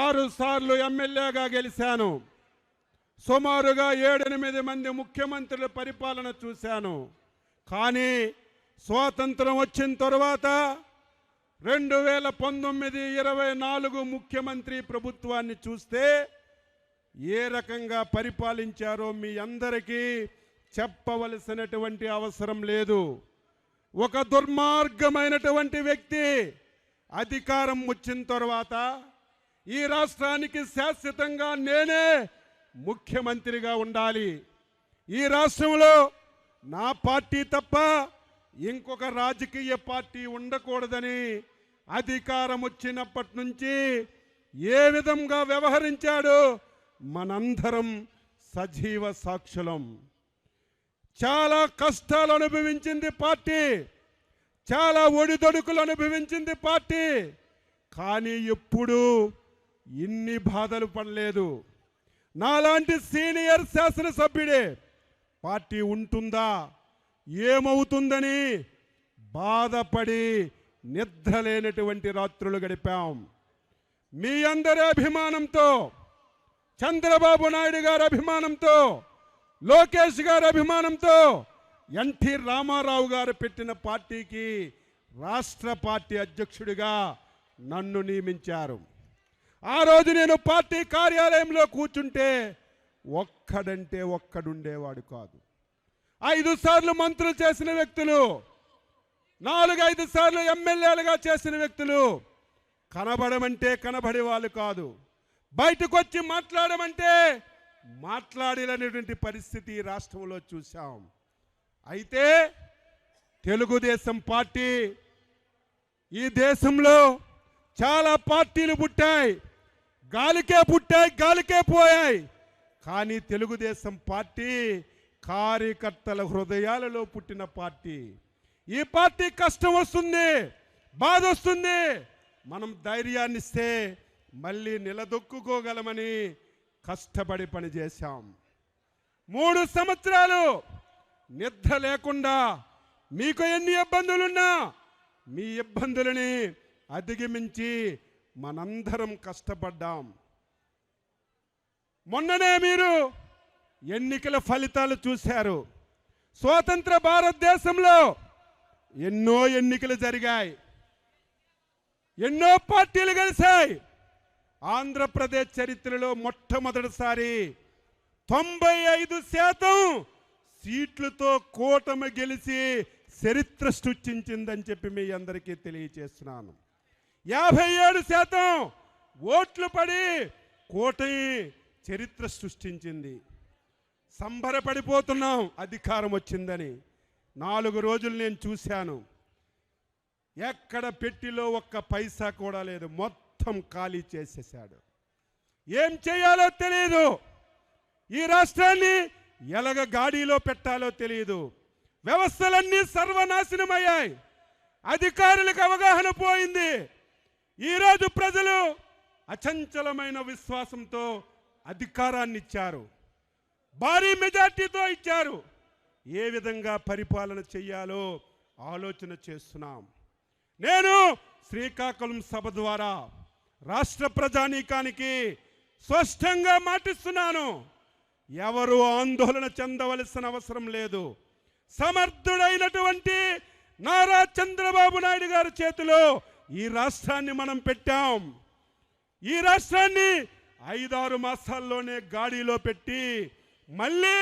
6 సార్లు ఎమ్మెల్యేగా గెలిచాను. సుమారుగా 7-8 మంది ముఖ్యమంత్రుల పరిపాలన చూశాను. కానీ స్వాతంత్రం వచ్చిన తర్వాత 2019-24 ముఖ్యమంత్రి ప్రభుత్వాన్ని చూస్తే ఏ రకంగా పరిపాలించారో మీ అందరికీ చెప్పవలసినటువంటి అవసరం లేదు. ఒక దుర్మార్గమైనటువంటి వ్యక్తి అధికారం వచ్చిన తర్వాత ఈ రాష్ట్రానికి శాశ్వతంగా నేనే ముఖ్యమంత్రిగా ఉండాలి, ఈ రాష్ట్రంలో నా పార్టీ తప్ప ఇంకొక రాజకీయ పార్టీ ఉండకూడదని అధికారం వచ్చినప్పటి నుంచి ఏ విధంగా వ్యవహరించాడో మనందరం సజీవ సాక్షులం. చాలా కష్టాలు అనుభవించింది పార్టీ, చాలా ఒడిదొడుకులు అనుభవించింది పార్టీ. కానీ ఎప్పుడూ ఇన్ని బాధలు పడలేదు. నాలాంటి సీనియర్ శాసనసభ్యుడే పార్టీ ఉంటుందా ఏమవుతుందని బాధపడి నిద్రలేనటువంటి రాత్రులు గడిపాం. మీ అందరి అభిమానంతో, చంద్రబాబు నాయుడు గారి అభిమానంతో, లోకేష్ గారి అభిమానంతో ఎన్టీ రామారావు గారు పెట్టిన పార్టీకి రాష్ట్ర పార్టీ అధ్యక్షుడిగా నన్ను నియమించారు. ఆ రోజు నేను పార్టీ కార్యాలయంలో కూర్చుంటే ఒక్కడంటే ఒక్కడుండేవాడు కాదు. 5 సార్లు మంత్రులు చేసిన వ్యక్తులు, 4-5 సార్లు ఎమ్మెల్యేలుగా చేసిన వ్యక్తులు కనబడమంటే కనబడే వాళ్ళు కాదు, బయటకు వచ్చి మాట్లాడమంటే మాట్లాడలేనటువంటి పరిస్థితి రాష్ట్రంలో చూశాం. అయితే తెలుగుదేశం పార్టీ, ఈ దేశంలో చాలా పార్టీలు పుట్టాయి, గాలికే పుట్టాయి, గాలికే పోయాయి. కానీ తెలుగుదేశం పార్టీ కార్యకర్తల హృదయాలలో పుట్టిన పార్టీ. ఈ పార్టీ కష్టం వస్తుంది, బాధ వస్తుంది, మనం ధైర్యాన్ని ఇస్తే మళ్ళీ నిలదొక్కుకోగలమని కష్టపడి పనిచేశాం. 3 సంవత్సరాలు నిద్ర లేకుండా మీకు ఎన్ని ఇబ్బందులున్నా మీ ఇబ్బందులని అధిగమించి మనందరం కష్టపడ్డాం. మొన్ననే మీరు ఎన్నికల ఫలితాలు చూశారు. స్వతంత్ర భారతదేశంలో ఎన్నో ఎన్నికలు జరిగాయి, ఎన్నో పార్టీలు కలిశాయి. ఆంధ్రప్రదేశ్ చరిత్రలో మొట్టమొదటిసారి 95% సీట్లతో కూటమి గెలిచి చరిత్ర సృష్టించిందని చెప్పి మీ అందరికీ తెలియజేస్తున్నాను. 57% ఓట్లు పడి కూటమి చరిత్ర సృష్టించింది. సంబరపడిపోతున్నాం అధికారం వచ్చిందని. 4 రోజులు నేను చూశాను, ఎక్కడ పెట్టిలో ఒక్క పైసా కూడా లేదు, మొత్తం ఖాళీ చేసేసాడు. ఏం చేయాలో తెలియదు, ఈ రాష్ట్రాన్ని ఎలాగ గాడిలో పెట్టాలో తెలియదు. వ్యవస్థలన్నీ సర్వనాశనమయ్యాయి, అధికారులకు అవగాహన పోయింది. ఈరోజు ప్రజలు అచంచలమైన విశ్వాసంతో అధికారాన్ని ఇచ్చారు, భారీ మెజార్టీతో ఇచ్చారు. ఏ విధంగా పరిపాలన చేయాలో ఆలోచన చేస్తున్నాం. నేను శ్రీకాకుళం సభ ద్వారా రాష్ట్ర ప్రజానీకానికి స్పష్టంగా మాటిస్తున్నాను, ఎవరు ఆందోళన చెందవలసిన అవసరం లేదు. సమర్థుడైనటువంటి నారా చంద్రబాబు నాయుడు గారి చేతిలో ఈ రాష్ట్రాన్ని మనం పెట్టాం. ఈ రాష్ట్రాన్ని 5-6 మాసాల్లోనే గాడిలో పెట్టి మళ్ళీ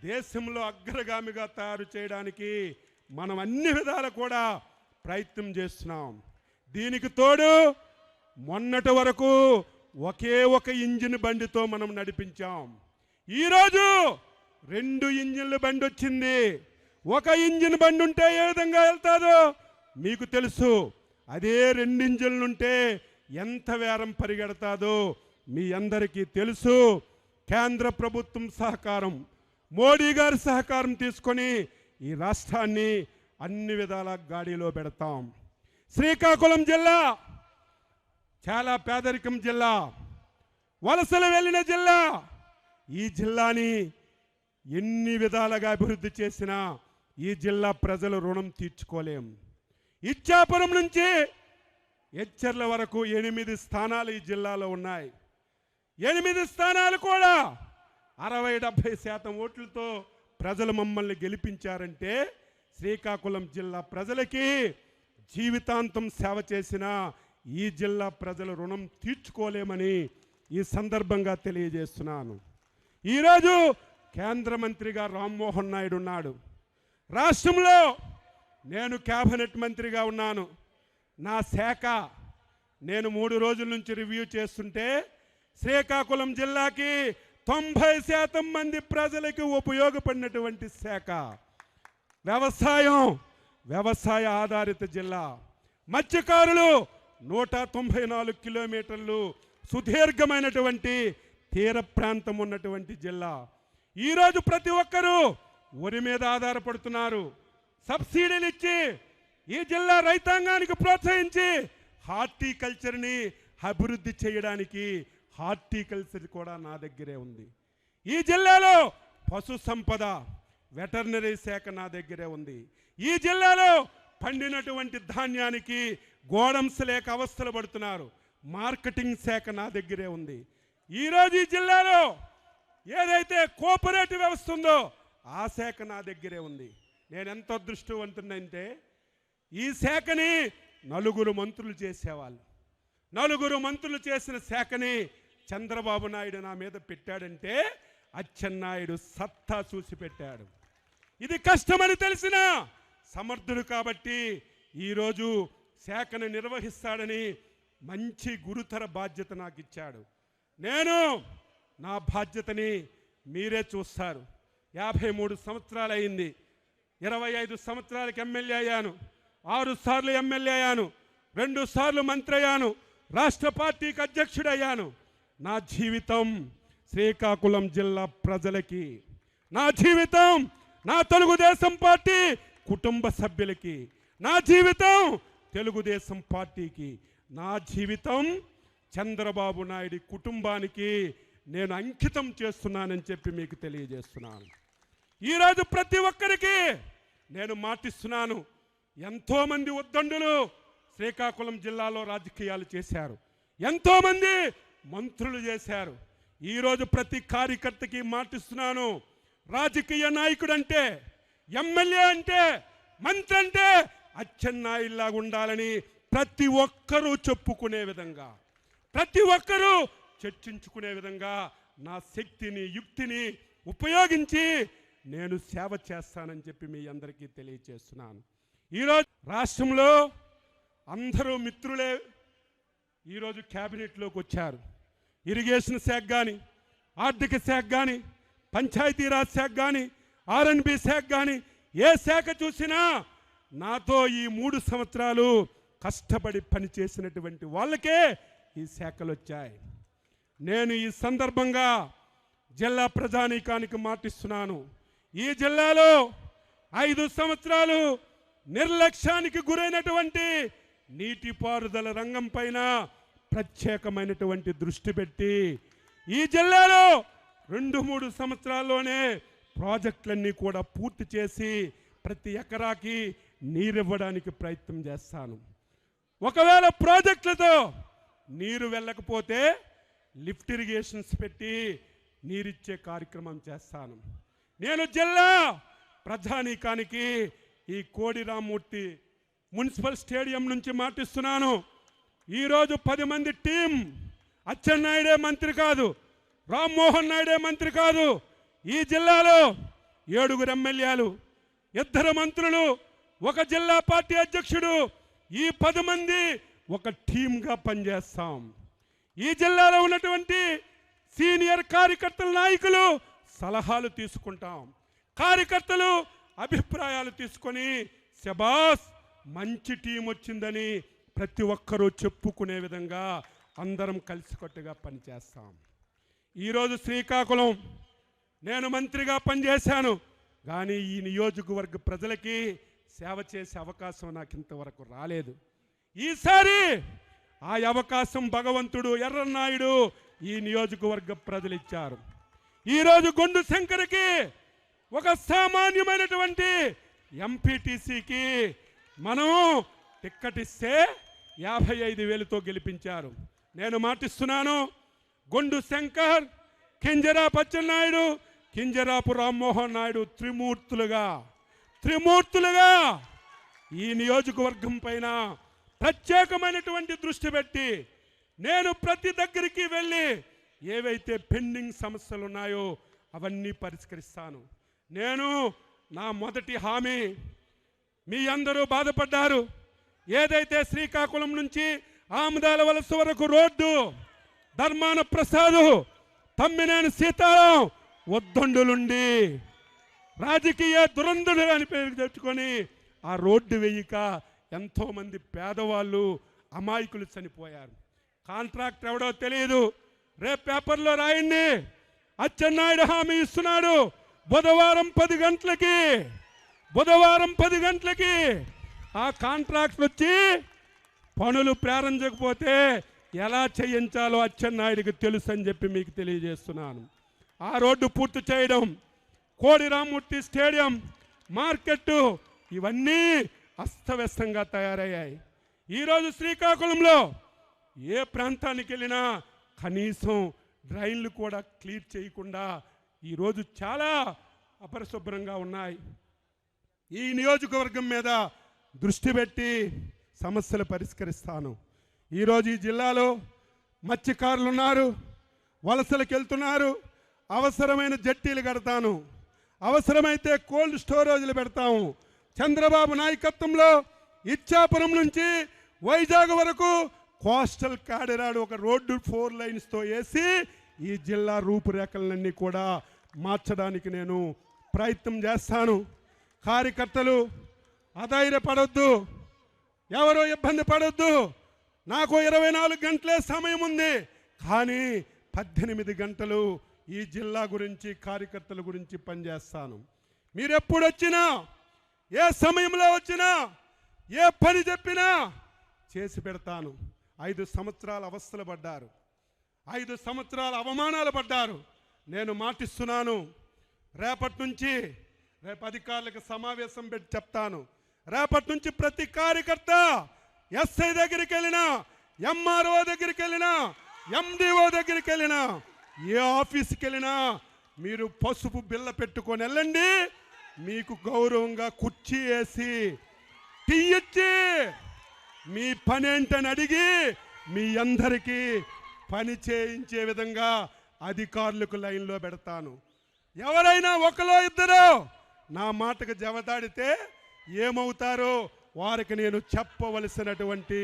దేశంలో అగ్రగామిగా తయారు చేయడానికి మనం అన్ని విధాలు కూడా ప్రయత్నం చేస్తున్నాం. దీనికి తోడు మొన్నటి వరకు ఒకే ఒక ఇంజిన్ బండితో మనం నడిపించాం. ఈరోజు 2 ఇంజిన్ల బండి వచ్చింది. ఒక ఇంజిన్ బండి ఉంటే ఏ విధంగా వెళ్తాదో మీకు తెలుసు, అదే 2 ఇంజిన్లుంటే ఎంత వేరం పరిగెడతాదో మీ అందరికీ తెలుసు. కేంద్ర ప్రభుత్వం సహకారం, మోడీ గారి సహకారం తీసుకొని ఈ రాష్ట్రాన్ని అన్ని విధాల గాడిలో పెడతాం. శ్రీకాకుళం జిల్లా చాలా పేదరికం జిల్లా, వలసలు వెళ్ళిన జిల్లా. ఈ జిల్లాని ఎన్ని విధాలుగా అభివృద్ధి చేసినా ఈ జిల్లా ప్రజలు రుణం తీర్చుకోలేం. ఇచ్చాపురం నుంచి ఎచ్చర్ల వరకు 8 స్థానాలు ఈ జిల్లాలో ఉన్నాయి. 8 స్థానాలు కూడా 60-70% ఓట్లతో ప్రజలు మమ్మల్ని గెలిపించారంటే శ్రీకాకుళం జిల్లా ప్రజలకి జీవితాంతం సేవ చేసిన ఈ జిల్లా ప్రజల రుణం తీర్చుకోలేమని ఈ సందర్భంగా తెలియజేస్తున్నాను. ఈరోజు కేంద్ర మంత్రిగా రామ్మోహన్ నాయుడు ఉన్నాడు. రాష్ట్రంలో నేను కేబినెట్ మంత్రిగా ఉన్నాను. నా శాఖ నేను 3 రోజుల నుంచి రివ్యూ చేస్తుంటే శ్రీకాకుళం జిల్లాకి 90% మంది ప్రజలకు ఉపయోగపడినటువంటి శాఖ వ్యవసాయ ఆధారిత జిల్లా. మత్స్యకారులు 194 కిలోమీటర్లు సుదీర్ఘమైనటువంటి తీర ప్రాంతం ఉన్నటువంటి జిల్లా. ఈరోజు ప్రతి ఒక్కరూ వరి మీద ఆధారపడుతున్నారు. సబ్సిడీలు ఇచ్చి ఈ జిల్లా రైతాంగానికి ప్రోత్సహించి హార్టికల్చర్ని అభివృద్ధి చేయడానికి హార్టికల్చర్ కూడా నా దగ్గరే ఉంది. ఈ జిల్లాలో పశు సంపద వెటర్నరీ శాఖ నా దగ్గరే ఉంది. ఈ జిల్లాలో పండినటువంటి ధాన్యానికి గోడమ్స్ లేక అవస్థలు పడుతున్నారు. మార్కెటింగ్ శాఖ నా దగ్గరే ఉంది. ఈరోజు ఈ జిల్లాలో ఏదైతే కోఆపరేటివ్ వ్యవస్థ ఉందో ఆ శాఖ నా దగ్గరే ఉంది. నేను ఎంత అదృష్టవంతునంటే ఈ శాఖని 4 మంత్రులు చేసేవాళ్ళు. 4 మంత్రులు చేసిన శాఖని చంద్రబాబు నాయుడు నా మీద పెట్టాడంటే అచ్చెన్నాయుడు సత్తా చూసి పెట్టాడు. ఇది కష్టమని తెలిసిన సమర్థుడు కాబట్టి ఈరోజు శాఖను నిర్వహిస్తాడని మంచి గురుతర బాధ్యత నాకు ఇచ్చాడు. నేను నా బాధ్యతని మీరే చూస్తారు. 53 సంవత్సరాలు అయింది. 25 సంవత్సరాలకు ఎమ్మెల్యే అయ్యాను. 6 సార్లు ఎమ్మెల్యే అయ్యాను. 2 సార్లు మంత్రి అయ్యాను. రాష్ట్ర పార్టీకి అధ్యక్షుడయ్యాను. నా జీవితం శ్రీకాకుళం జిల్లా ప్రజలకి, నా జీవితం నా తెలుగుదేశం పార్టీ కుటుంబ సభ్యులకి, నా జీవితం తెలుగుదేశం పార్టీకి, నా జీవితం చంద్రబాబు నాయుడు కుటుంబానికి నేను అంకితం చేస్తున్నానని చెప్పి మీకు తెలియజేస్తున్నాను. ఈరోజు ప్రతి ఒక్కరికి నేను మాటిస్తున్నాను. ఎంతోమంది ఉద్దండులు శ్రీకాకుళం జిల్లాలో రాజకీయాలు చేశారు. ఎంతోమంది మంత్రులు చేశారు. ఈరోజు ప్రతి కార్యకర్తకి మాటిస్తున్నాను. రాజకీయ నాయకుడు అంటే, ఎమ్మెల్యే అంటే, మంత్రి అంటే అచ్చెన్నాయుడిలాగా ఉండాలని ప్రతి ఒక్కరూ చెప్పుకునే విధంగా, ప్రతి ఒక్కరూ చర్చించుకునే విధంగా నా శక్తిని యుక్తిని ఉపయోగించి నేను సేవ చేస్తానని చెప్పి మీ అందరికీ తెలియజేస్తున్నాను. ఈరోజు రాష్ట్రంలో అందరూ మిత్రులే ఈరోజు క్యాబినెట్లోకి వచ్చారు. ఇరిగేషన్ శాఖ కానీ, ఆర్థిక శాఖ కానీ, పంచాయతీరాజ్ శాఖ కానీ, R&B శాఖ కానీ, ఏ శాఖ చూసినా నాతో ఈ 3 సంవత్సరాలు కష్టపడి పనిచేసినటువంటి వాళ్ళకే ఈ శాఖలు వచ్చాయి. నేను ఈ సందర్భంగా జిల్లా ప్రజానీకానికి మాటిస్తున్నాను. ఈ జిల్లాలో 5 సంవత్సరాలు నిర్లక్ష్యానికి గురైనటువంటి నీటిపారుదల రంగం పైన ప్రత్యేకమైనటువంటి దృష్టి పెట్టి ఈ జిల్లాలో 2-3 సంవత్సరాల్లోనే ప్రాజెక్టులన్నీ కూడా పూర్తి చేసి ప్రతి ఎకరాకి నీరివ్వడానికి ప్రయత్నం చేస్తాను. ఒకవేళ ప్రాజెక్టులతో నీరు వెళ్ళకపోతే లిఫ్ట్ ఇరిగేషన్స్ పెట్టి నీరిచ్చే కార్యక్రమం చేస్తాను. నేను జిల్లా ప్రజానీకానికి ఈ కోడి రామ్మూర్తి మున్సిపల్ స్టేడియం నుంచి మాటిస్తున్నాను. ఈరోజు 10 మంది టీం. అచ్చెన్నాయుడే మంత్రి కాదు, రామ్మోహన్ నాయుడే మంత్రి కాదు. ఈ జిల్లాలో 7 ఎమ్మెల్యేలు, 2 మంత్రులు, 1 జిల్లా పార్టీ అధ్యక్షుడు, ఈ 10 మంది ఒక టీంగా పనిచేస్తాం. ఈ జిల్లాలో ఉన్నటువంటి సీనియర్ కార్యకర్తల నాయకులు సలహాలు తీసుకుంటాం. కార్యకర్తలు అభిప్రాయాలు తీసుకొని శబాస్ మంచి టీం వచ్చిందని ప్రతి ఒక్కరూ చెప్పుకునే విధంగా అందరం కలిసికట్టుగా పనిచేస్తాం. ఈరోజు శ్రీకాకుళం నేను మంత్రిగా పనిచేశాను, కానీ ఈ నియోజకవర్గ ప్రజలకి సేవ చేసే అవకాశం నాకు ఇంతవరకు రాలేదు. ఈసారి ఆ అవకాశం భగవంతుడు ఎర్రన్నాయుడు ఈ నియోజకవర్గ ప్రజలు ఇచ్చారు. ఈరోజు గొండు శంకర్కి ఒక సామాన్యమైనటువంటి ఎంపీటీసీకి మనం టిక్కెట్ ఇస్తే 55,000తో గెలిపించారు. నేను మాటిస్తున్నాను, గొండు శంకర్, కింజరాపు అచ్చెన్నాయుడు, కింజరాపు రామ్మోహన్ నాయుడు త్రిమూర్తులుగా ఈ నియోజకవర్గం పైన ప్రత్యేకమైనటువంటి దృష్టి పెట్టి నేను ప్రతి దగ్గరికి వెళ్ళి ఏవైతే పెండింగ్ సమస్యలు ఉన్నాయో అవన్నీ పరిష్కరిస్తాను. నేను నా మొదటి హామీ, మీ అందరూ బాధపడ్డారు, ఏదైతే శ్రీకాకుళం నుంచి ఆముదాల వలస వరకు రోడ్డు, ధర్మాన ప్రసాదు, తమ్మినేని సీతారాం ఉద్దండులుండి రాజకీయ దురంధుడు అని పేరు తెచ్చుకొని ఆ రోడ్డు వేయక ఎంతోమంది పేదవాళ్ళు అమాయకులు చనిపోయారు. కాంట్రాక్ట్ ఎవడో తెలియదు, రేపు పేపర్లో రాయండి. అచ్చెన్నాయుడు హామీ ఇస్తున్నాడు, బుధవారం 10 గంటలకి ఆ కాంట్రాక్ట్ వచ్చి పనులు ప్రారంభించకపోతే ఎలా చేయించాలో అచ్చెన్నాయుడికి తెలుసు అని చెప్పి మీకు తెలియజేస్తున్నాను. ఆ రోడ్డు పూర్తి చేయడం, కోడి రామ్మూర్తి స్టేడియం, మార్కెట్టు ఇవన్నీ అస్తవ్యస్తంగా తయారయ్యాయి. ఈరోజు శ్రీకాకుళంలో ఏ ప్రాంతానికి వెళ్ళినా కనీసం డ్రైన్లు కూడా క్లియర్ చేయకుండా ఈరోజు చాలా అపరిశుభ్రంగా ఉన్నాయి. ఈ నియోజకవర్గం మీద దృష్టి పెట్టి సమస్యలు పరిష్కరిస్తాను. ఈరోజు ఈ జిల్లాలో మత్స్యకారులు ఉన్నారు, వలసలకు వెళ్తున్నారు. అవసరమైన జట్టీలు కడతాను, అవసరమైతే కోల్డ్ స్టోరేజ్లు పెడతాము. చంద్రబాబు నాయకత్వంలో ఇచ్చాపురం నుంచి వైజాగ్ వరకు కోస్టల్ కారిడార్ ఒక రోడ్డు 4 లైన్స్తో వేసి ఈ జిల్లా రూపురేఖలన్నీ కూడా మార్చడానికి నేను ప్రయత్నం చేస్తాను. కార్యకర్తలు అధైర్యపడొద్దు, ఎవరో ఇబ్బంది పడొద్దు. నాకు 24 గంటలే సమయం ఉంది, కానీ 18 గంటలు ఈ జిల్లా గురించి, కార్యకర్తల గురించి పనిచేస్తాను. మీరు ఎప్పుడు వచ్చినా, ఏ సమయంలో వచ్చినా, ఏ పని చెప్పినా చేసి పెడతాను. 5 సంవత్సరాలు అవస్థలు పడ్డారు, 5 సంవత్సరాల అవమానాలు పడ్డారు. నేను మాటిస్తున్నాను, రేపటి నుంచి రేపు అధికారులకు సమావేశం పెట్టి చెప్తాను. రేపటి నుంచి ప్రతి కార్యకర్త ఎస్ఐ దగ్గరికి వెళ్ళినా, ఎంఆర్ఓ దగ్గరికి వెళ్ళినా, ఎండిఓ దగ్గరికి వెళ్ళినా, ఏ ఆఫీస్కి వెళ్ళినా మీరు పసుపు బిల్ల పెట్టుకొని వెళ్ళండి. మీకు గౌరవంగా కుర్చీ వేసి టీ ఇచ్చి మీ పని ఏంటని అడిగి మీ అందరికీ పని చేయించే విధంగా అధికారులకు లైన్లో పెడతాను. ఎవరైనా ఒకలో ఇద్దరు నా మాటకు జవదాడితే ఏమవుతారో వారికి నేను చెప్పవలసినటువంటి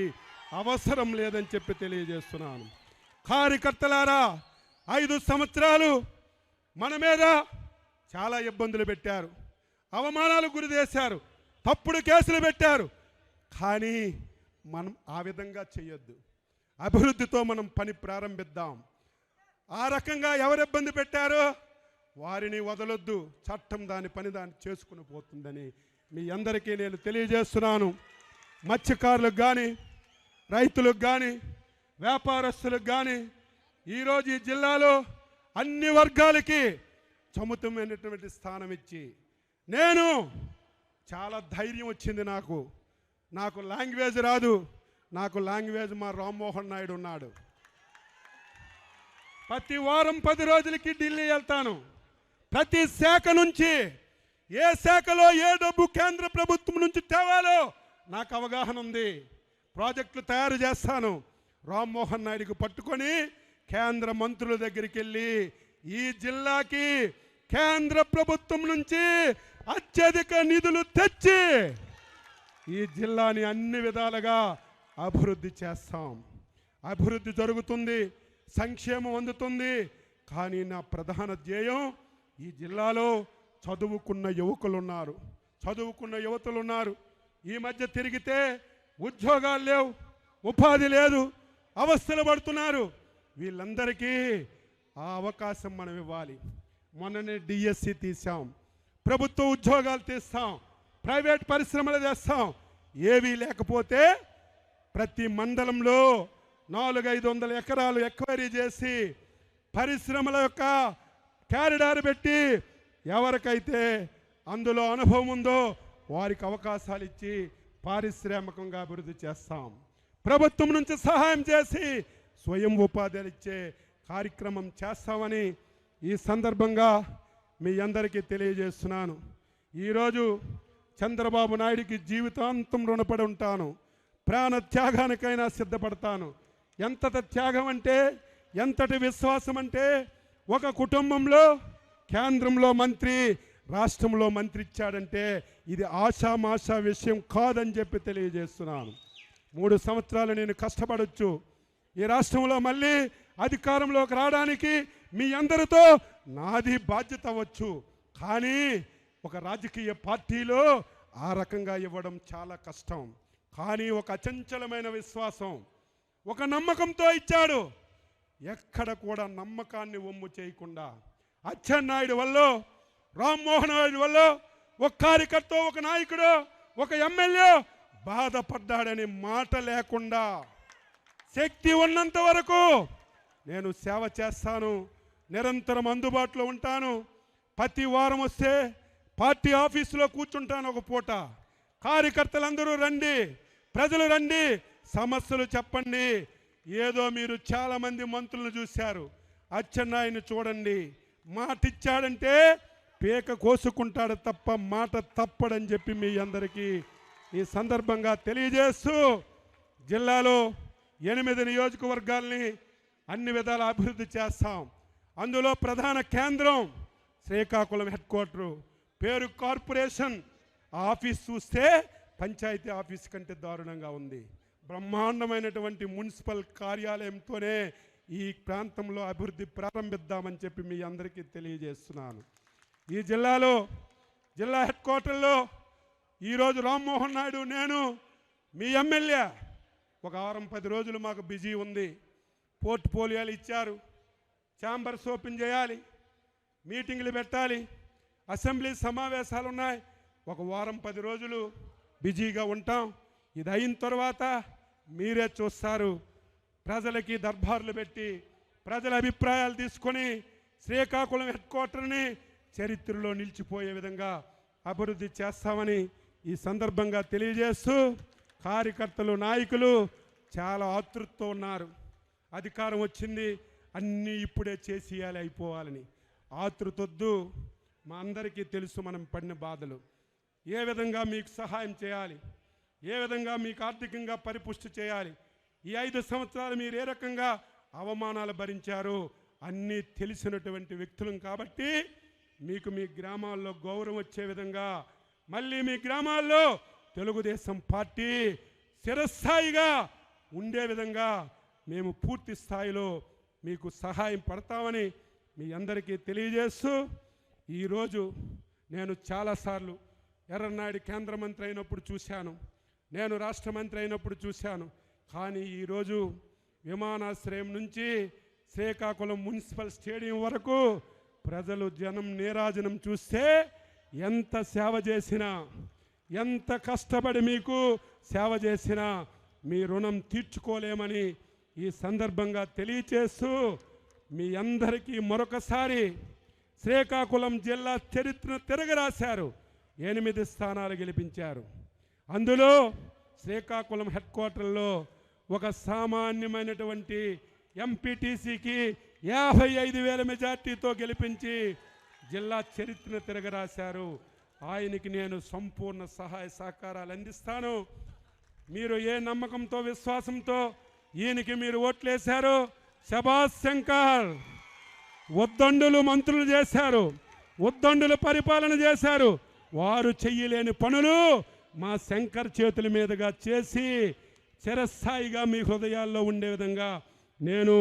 అవసరం లేదని చెప్పి తెలియజేస్తున్నాను. కార్యకర్తలారా, 5 సంవత్సరాలు మన మీద చాలా ఇబ్బందులు పెట్టారు, అవమానాలు గురి చేశారు, తప్పుడు కేసులు పెట్టారు. కానీ మనం ఆ విధంగా చేయొద్దు. అభివృద్ధితో మనం పని ప్రారంభిద్దాం. ఆ రకంగా ఎవరు ఇబ్బంది పెట్టారో వారిని వదలొద్దు. చట్టం దాని పని దాన్ని చేసుకుని పోతుందని మీ అందరికీ నేను తెలియజేస్తున్నాను. మత్స్యకారులకు కానీ, రైతులకు కానీ, వ్యాపారస్తులకు కానీ ఈరోజు ఈ జిల్లాలో అన్ని వర్గాలకి సముచితమైనటువంటి స్థానం ఇచ్చి నేను చాలా ధైర్యం వచ్చింది. నాకు లాంగ్వేజ్ రాదు, నాకు లాంగ్వేజ్ మా రామ్మోహన్ నాయుడు ఉన్నాడు. ప్రతి వారం 10 రోజులకి ఢిల్లీ వెళ్తాను. ప్రతి శాఖ నుంచి ఏ శాఖలో ఏ డబ్బు కేంద్ర ప్రభుత్వం నుంచి తేవాలో నాకు అవగాహన ఉంది. ప్రాజెక్టులు తయారు చేస్తాను. రామ్మోహన్ నాయుడుకి పట్టుకొని కేంద్ర మంత్రుల దగ్గరికి వెళ్ళి ఈ జిల్లాకి కేంద్ర ప్రభుత్వం నుంచి అత్యధిక నిధులు తెచ్చి ఈ జిల్లాని అన్ని విధాలుగా అభివృద్ధి చేస్తాం. అభివృద్ధి జరుగుతుంది, సంక్షేమం అందుతుంది. కానీ నా ప్రధాన ధ్యేయం ఈ జిల్లాలో చదువుకున్న యువకులు ఉన్నారు, చదువుకున్న యువతులు ఉన్నారు. ఈ మధ్య తిరిగితే ఉద్యోగాలు లేవు, ఉపాధి లేదు, అవస్థలు పడుతున్నారు. వీళ్ళందరికీ ఆ అవకాశం మనం ఇవ్వాలి. మొన్ననే డిఎస్సి తీసాం, ప్రభుత్వ ఉద్యోగాలు తీస్తాం, ప్రైవేట్ పరిశ్రమలు చేస్తాం. ఏవీ లేకపోతే ప్రతి మండలంలో 400-500 ఎకరాలు ఎక్వైరీ చేసి పరిశ్రమల యొక్క కారిడార్ పెట్టి ఎవరికైతే అందులో అనుభవం ఉందో వారికి అవకాశాలు ఇచ్చి పారిశ్రామికంగా అభివృద్ధి చేస్తాం. ప్రభుత్వం నుంచి సహాయం చేసి స్వయం ఉపాధి ఇచ్చే కార్యక్రమం చేస్తామని ఈ సందర్భంగా మీ అందరికీ తెలియజేస్తున్నాను. ఈరోజు చంద్రబాబు నాయుడికి జీవితాంతం రుణపడి ఉంటాను. ప్రాణ త్యాగానికైనా సిద్ధపడతాను. ఎంతటి త్యాగం అంటే, ఎంతటి విశ్వాసం అంటే, ఒక కుటుంబంలో కేంద్రంలో మంత్రి, రాష్ట్రంలో మంత్రి ఇచ్చాడంటే ఇది ఆషామాషా విషయం కాదని చెప్పి తెలియజేస్తున్నాను. 3 సంవత్సరాలు నేను కష్టపడొచ్చు. ఈ రాష్ట్రంలో మళ్ళీ అధికారంలోకి రావడానికి మీ అందరితో నాది బాధ్యత అవ్వచ్చు. కానీ ఒక రాజకీయ పార్టీలో ఆ రకంగా ఇవ్వడం చాలా కష్టం. కానీ ఒక అచంచలమైన విశ్వాసం, ఒక నమ్మకంతో ఇచ్చాడు. ఎక్కడ కూడా నమ్మకాన్ని ఒమ్ము చేయకుండా అచ్చెన్నాయుడు వల్ల, రామ్మోహన్ నాయుడు వల్ల ఒక కార్యకర్త, ఒక నాయకుడు, ఒక ఎమ్మెల్యే బాధపడ్డాడని మాట లేకుండా శక్తి ఉన్నంత వరకు నేను సేవ చేస్తాను, నిరంతరం అందుబాటులో ఉంటాను. ప్రతి వారం వస్తే పార్టీ ఆఫీసులో కూర్చుంటాను ఒక పూట. కార్యకర్తలందరూ రండి, ప్రజలు రండి, సమస్యలు చెప్పండి. ఏదో మీరు చాలామంది మంత్రులను చూశారు, అచ్చెన్నాయుడిని చూడండి. మాట ఇచ్చాడంటే పేక కోసుకుంటాడు తప్ప మాట తప్పడని చెప్పి మీ అందరికీ ఈ సందర్భంగా తెలియజేస్తూ, జిల్లాలో 8 నియోజకవర్గాల్ని అన్ని విధాల అభివృద్ధి చేస్తాం. అందులో ప్రధాన కేంద్రం శ్రీకాకుళం హెడ్ క్వార్టరు, పేరు కార్పొరేషన్. ఆ ఆఫీస్ చూస్తే పంచాయతీ ఆఫీస్ కంటే దారుణంగా ఉంది. బ్రహ్మాండమైనటువంటి మున్సిపల్ కార్యాలయంతోనే ఈ ప్రాంతంలో అభివృద్ధి ప్రారంభిద్దామని చెప్పి మీ అందరికీ తెలియజేస్తున్నాను. ఈ జిల్లాలో, జిల్లా హెడ్ క్వార్టర్లో ఈరోజు రామ్మోహన్ నాయుడు, నేను మీ ఎమ్మెల్యే ఒక 10 రోజులు మాకు బిజీ ఉంది. పోర్ట్ఫోలియోలు ఇచ్చారు, ఛాంబర్స్ ఓపెన్ చేయాలి, మీటింగ్లు పెట్టాలి, అసెంబ్లీ సమావేశాలు ఉన్నాయి. ఒక 10 రోజులు బిజీగా ఉంటాం. ఇది అయిన తర్వాత మీరే చూస్తారు. ప్రజలకి దర్బార్లు పెట్టి ప్రజల అభిప్రాయాలు తీసుకొని శ్రీకాకుళం హెడ్ క్వార్టర్ని చరిత్రలో నిలిచిపోయే విధంగా అభివృద్ధి చేస్తామని ఈ సందర్భంగా తెలియజేస్తూ, కార్యకర్తలు, నాయకులు చాలా ఆతృతతో ఉన్నారు. అధికారం వచ్చింది, అన్నీ ఇప్పుడే చేసేయాలి, అయిపోవాలని. ఆతృతొద్దు. మా అందరికీ తెలుసు మనం పడిన బాధలు. ఏ విధంగా మీకు సహాయం చేయాలి, ఏ విధంగా మీకు ఆర్థికంగా పరిపుష్టి చేయాలి, ఈ 5 సంవత్సరాలు మీరు ఏ రకంగా అవమానాలు భరించారో అన్నీ తెలిసినటువంటి వ్యక్తులం కాబట్టి మీకు మీ గ్రామాల్లో గౌరవం వచ్చే విధంగా, మళ్ళీ మీ గ్రామాల్లో తెలుగుదేశం పార్టీ చిరస్థాయిగా ఉండే విధంగా మేము పూర్తి స్థాయిలో మీకు సహాయం పడతామని మీ అందరికీ తెలియజేస్తూ, ఈరోజు నేను చాలాసార్లు ఎర్రన్నాయుడు కేంద్ర మంత్రి అయినప్పుడు చూశాను, నేను రాష్ట్ర మంత్రి అయినప్పుడు చూశాను. కానీ ఈరోజు విమానాశ్రయం నుంచి శ్రీకాకుళం మున్సిపల్ స్టేడియం వరకు ప్రజలు, జనం నీరాజనం చూస్తే ఎంత సేవ చేసినా, ఎంత కష్టపడి మీకు సేవ చేసినా మీ రుణం తీర్చుకోలేమని ఈ సందర్భంగా తెలియచేస్తూ, మీ అందరికీ మరొకసారి శ్రీకాకుళం జిల్లా చరిత్ర తిరగరాశారు. 8 స్థానాలు గెలిపించారు. అందులో శ్రీకాకుళం హెడ్ క్వార్టర్లో ఒక సామాన్యమైనటువంటి ఎంపీటీసీకి 55,000 మెజార్టీతో గెలిపించి జిల్లా చరిత్రను తిరగరాశారు. ఆయనకి నేను సంపూర్ణ సహాయ సహకారాలు అందిస్తాను. మీరు ఏ నమ్మకంతో, విశ్వాసంతో ఈయనకి మీరు ఓట్లేశారు, శబాష్ శంకర్. ఉద్దండులు మంత్రులు చేశారు, ఉద్దండులు పరిపాలన చేశారు. వారు చెయ్యలేని పనులు మా శంకర్ చేతుల మీదుగా చేసి చిరస్థాయిగా మీ హృదయాల్లో ఉండే విధంగా నేను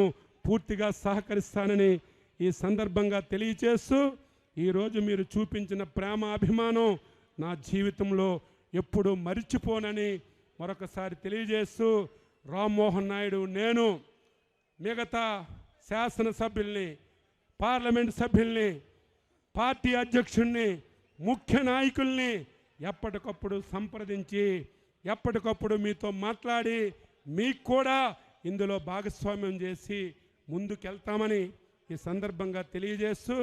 పూర్తిగా సహకరిస్తానని ఈ సందర్భంగా తెలియచేస్తూ, ఈరోజు మీరు చూపించిన ప్రేమ, అభిమానం నా జీవితంలో ఎప్పుడూ మరిచిపోనని మరొకసారి తెలియజేస్తూ, రామ్మోహన్ నాయుడు, నేను మిగతా శాసనసభ్యుల్ని, పార్లమెంట్ సభ్యుల్ని, పార్టీ అధ్యక్షుల్ని, ముఖ్య నాయకుల్ని ఎప్పటికప్పుడు సంప్రదించి ఎప్పటికప్పుడు మీతో మాట్లాడి మీకు కూడా ఇందులో భాగస్వామ్యం చేసి ముందుకెళ్తామని ఈ సందర్భంగా తెలియజేస్తూ